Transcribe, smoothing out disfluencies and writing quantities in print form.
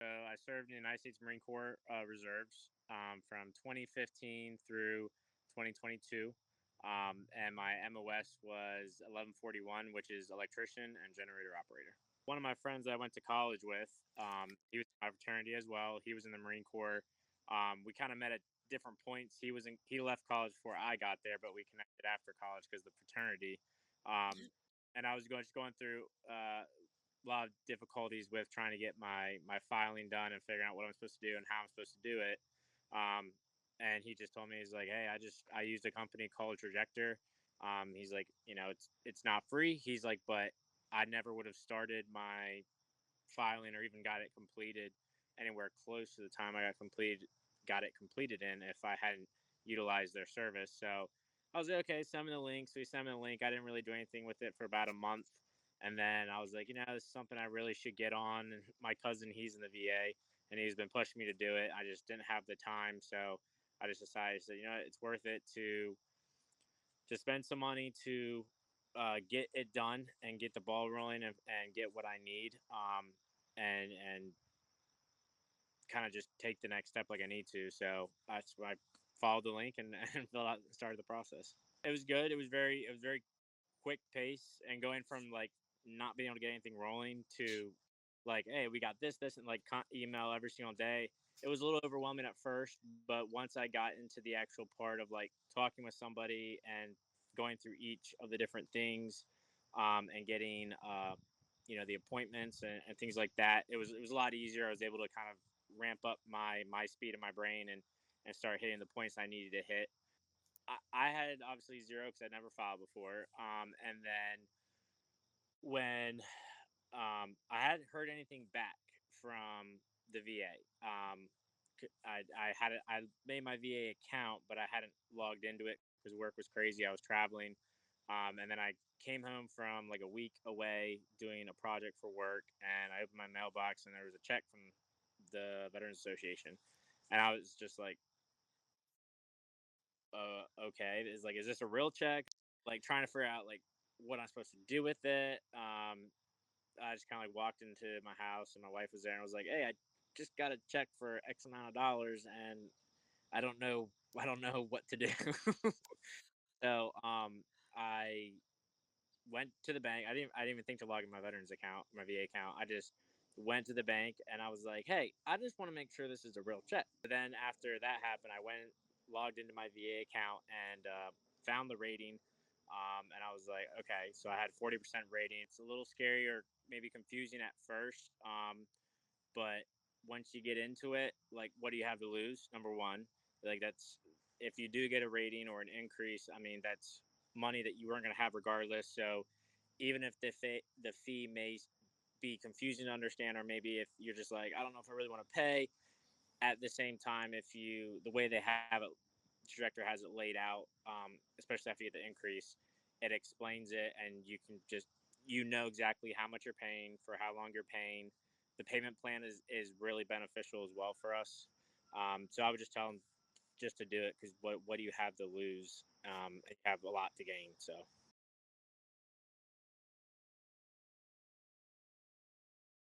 So I served in the United States Marine Corps Reserves from 2015 through 2022. And my MOS was 1141, which is electrician and generator operator. One of my friends I went to college with, he was in my fraternity as well. He was in the Marine Corps. We kind of met at different points. He left college before I got there, but we connected after college because of the fraternity. And I was going through a lot of difficulties with trying to get my filing done and figuring out what I'm supposed to do and how I'm supposed to do it. Um, and he just told me, he's like, hey, I used a company called Trajector. He's like, it's not free. He's like, but I never would have started my filing or even got it completed anywhere close to the time I got it completed in if I hadn't utilized their service. So I was like, okay, send me the link. So he sent me the link. I didn't really do anything with it for about a month. And then I was like, this is something I really should get on. And my cousin, he's in the VA and he's been pushing me to do it. I just didn't have the time. So I just decided that, it's worth it to spend some money to get it done and get the ball rolling and get what I need. And kind of just take the next step like I need to. So that's why I followed the link and filled out and started the process. It was good. It was very quick pace, and going from like not being able to get anything rolling to like, hey, we got this, and like email every single day. It was a little overwhelming at first, but once I got into the actual part of like talking with somebody and going through each of the different things, and getting, the appointments and things like that, it was a lot easier. I was able to kind of ramp up my speed of my brain and start hitting the points I needed to hit. I had obviously zero because I'd never filed before. And then when I hadn't heard anything back from the VA, I made my VA account, but I hadn't logged into it because work was crazy. I was traveling, and then I came home from like a week away doing a project for work, and I opened my mailbox and there was a check from the Veterans Association, and I was just like, okay, is this a real check? Like trying to figure out like what I'm supposed to do with it. I just kind of like walked into my house and my wife was there and I was like, hey, I just got a check for X amount of dollars and I don't know what to do. So I went to the bank. I didn't even think to log in my veterans account, my VA account. I just went to the bank and I was like, hey, I just want to make sure this is a real check. But then after that happened, I went logged into my VA account and found the rating. And I was like, okay, so I had 40% rating. It's a little scary or maybe confusing at first. But once you get into it, like, what do you have to lose? Number one, like that's if you do get a rating or an increase, I mean, that's money that you weren't going to have regardless. So even if the fee may be confusing to understand, or maybe if you're just like, I don't know if I really want to pay. At the same time, if you the way they have it, Trajector has it laid out, especially after you get the increase, it explains it, and you can just exactly how much you're paying for how long you're paying. The payment plan is really beneficial as well for us. So I would just tell them just to do it because what do you have to lose? You have a lot to gain. So.